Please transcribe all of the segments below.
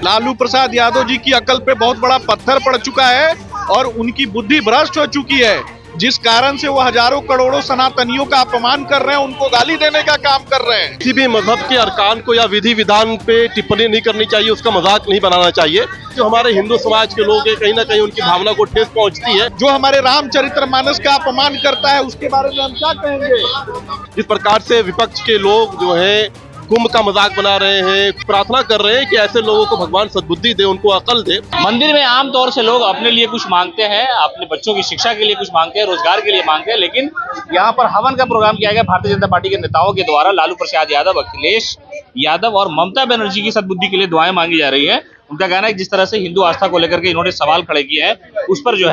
लालू प्रसाद यादव जी की अकल पे बहुत बड़ा पत्थर पड़ चुका है और उनकी बुद्धि भ्रष्ट हो चुकी है, जिस कारण से वो हजारों करोड़ों सनातनियों का अपमान कर रहे हैं, उनको गाली देने का काम कर रहे हैं। किसी भी मजहब के अरकान को या विधि विधान पे टिप्पणी नहीं करनी चाहिए, उसका मजाक नहीं बनाना चाहिए। जो हमारे हिंदू समाज के लोग हैं, कहीं ना कहीं उनकी भावना को ठेस पहुंचती है। जो हमारे रामचरितमानस का अपमान करता है, उसके बारे में हम क्या कहेंगे। जिस प्रकार से विपक्ष के लोग जो है कुंभ का मजाक बना रहे हैं, प्रार्थना कर रहे हैं कि ऐसे लोगों को भगवान सद्बुद्धि दे, उनको अकल दे। मंदिर में आमतौर से लोग अपने लिए कुछ मांगते हैं, अपने बच्चों की शिक्षा के लिए कुछ मांगते हैं, रोजगार के लिए मांगते हैं, लेकिन यहाँ पर हवन का प्रोग्राम किया गया भारतीय जनता पार्टी के नेताओं के द्वारा। लालू प्रसाद यादव, अखिलेश यादव और ममता बनर्जी की सद्बुद्धि के लिए दुआएं मांगी जा रही है। उनका कहना है कि जिस तरह से हिंदू आस्था को लेकर के इन्होंने सवाल खड़े किए हैं, उस पर जो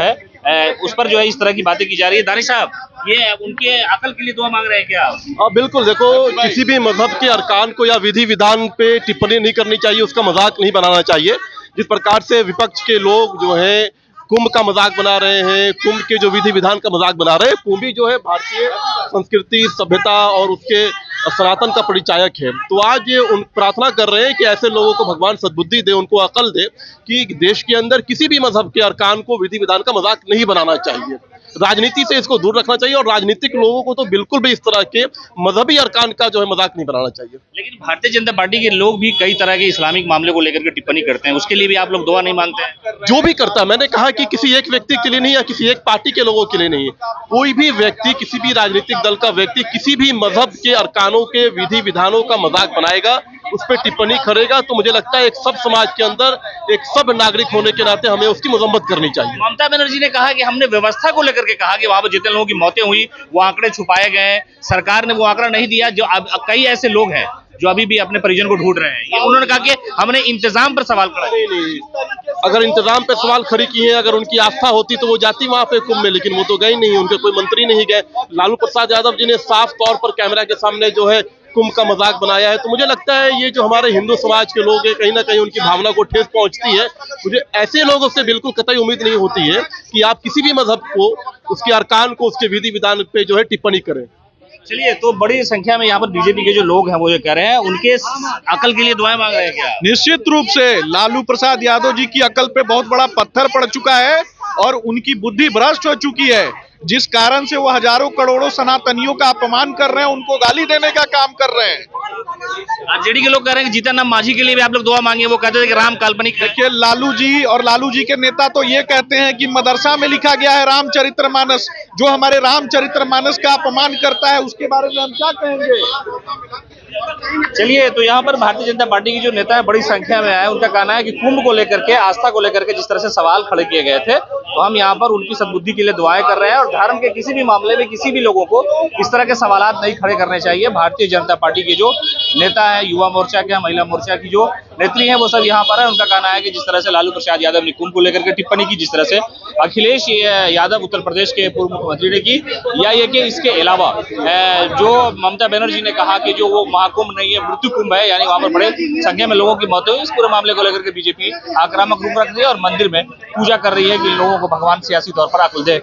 है इस तरह की बातें की जा रही है। दानिश साहब, ये उनके अकल के लिए दुआ मांग रहे हैं क्या? बिल्कुल, देखो, किसी भी मजहब के अरकान को या विधि विधान पे टिप्पणी नहीं करनी चाहिए, उसका मजाक नहीं बनाना चाहिए। जिस प्रकार से विपक्ष के लोग जो है कुंभ का मजाक बना रहे हैं, कुंभ के जो विधि विधान का मजाक बना रहे हैं, कुंभ भी जो है भारतीय संस्कृति, सभ्यता और उसके सनातन का परिचायक है। तो आज ये उन प्रार्थना कर रहे हैं कि ऐसे लोगों को भगवान सद्बुद्धि दे, उनको अकल दे कि देश के अंदर किसी भी मजहब के अरकान को, विधि विधान का मजाक नहीं बनाना चाहिए। राजनीति से इसको दूर रखना चाहिए और राजनीतिक लोगों को तो बिल्कुल भी इस तरह के मजहबी अरकान का जो है मजाक नहीं बनाना चाहिए। लेकिन भारतीय जनता पार्टी के लोग भी कई तरह के इस्लामिक मामले को लेकर के टिप्पणी करते हैं, उसके लिए भी आप लोग दुआ नहीं मांगते हैं? जो भी करता है, मैंने कहा कि किसी एक व्यक्ति के लिए नहीं या किसी एक पार्टी के लोगों के लिए नहीं है। कोई भी व्यक्ति, किसी भी राजनीतिक दल का व्यक्ति किसी भी मजहब के अरकानों के, विधि विधानों का मजाक बनाएगा, उस पर टिप्पणी करेगा, तो मुझे लगता है एक सब समाज के अंदर, एक सब नागरिक होने के नाते हमें उसकी मजम्मत करनी चाहिए। ममता बनर्जी ने कहा कि हमने व्यवस्था को लेकर के कहा कि वहां पर जितने लोगों की मौतें हुई वो आंकड़े छुपाए गए, सरकार ने वो आंकड़ा नहीं दिया। जो अब कई ऐसे लोग हैं जो अभी भी अपने परिजन को ढूंढ रहे हैं, ये उन्होंने कहा कि हमने इंतजाम पर सवाल खड़ा किया। नहीं, अगर इंतजाम पे सवाल खड़ी किए हैं, अगर उनकी आस्था होती तो वो जाती वहां पे कुंभ में, लेकिन वो तो गई नहीं, उनके कोई मंत्री नहीं गए। लालू प्रसाद यादव जी ने साफ तौर पर कैमरा के सामने जो है कुंभ का मजाक बनाया है। तो मुझे लगता है ये जो हमारे हिंदू समाज के लोग हैं, कहीं ना कहीं उनकी भावना को ठेस पहुंचती है। मुझे ऐसे लोगों से बिल्कुल कतई उम्मीद नहीं होती है कि आप किसी भी मजहब को, उसके अरकान को, उसके विधि विधान पे जो है टिप्पणी करें। चलिए, तो बड़ी संख्या में यहाँ पर बीजेपी के जो लोग हैं वो ये कह रहे हैं, उनके अकल के लिए दुआएं मांग रहे हैं क्या? निश्चित रूप से लालू प्रसाद यादव जी की अकल पे बहुत बड़ा पत्थर पड़ चुका है और उनकी बुद्धि भ्रष्ट हो चुकी है, जिस कारण से वो हजारों करोड़ों सनातनियों का अपमान कर रहे हैं, उनको गाली देने का काम कर रहे हैं। आरजेडी के लोग कह रहे हैं कि जीतन मांझी के लिए भी आप लोग दुआ मांगे, वो कहते थे कि राम काल्पनिक है। देखिए, लालू जी और लालू जी के नेता तो ये कहते हैं कि मदरसा में लिखा गया है रामचरितमानस, जो हमारे रामचरितमानस का अपमान करता है, उसके बारे में हम क्या कहेंगे। चलिए, तो यहाँ पर भारतीय जनता पार्टी की जो नेता है बड़ी संख्या में आए। उनका कहना है कि कुंभ को लेकर के, आस्था को लेकर के जिस तरह से सवाल खड़े किए गए थे, तो हम यहाँ पर उनकी सद्बुद्धि के लिए दुआएं कर रहे हैं और धर्म के किसी भी मामले में किसी भी लोगों को इस तरह के सवालात नहीं खड़े करने चाहिए। भारतीय जनता पार्टी के जो नेता है, युवा मोर्चा के, महिला मोर्चा की जो नेत्री है, वो सब यहाँ पर है। उनका कहना है कि जिस तरह से लालू प्रसाद यादव ने कुंभ को लेकर के टिप्पणी की, जिस तरह से अखिलेश यादव उत्तर प्रदेश के पूर्व मुख्यमंत्री ने की, या ये कि इसके अलावा जो ममता बनर्जी ने कहा कि जो वो महाकुंभ नहीं है, मृत्यु कुंभ है, यानी वहां पर बड़े संख्या में लोगों की मौत हुई, इस पूरे मामले को लेकर के बीजेपी आक्रामक रूप रख रही है और मंदिर में पूजा कर रही है कि लोगों को भगवान सियासी तौर पर अकल दे।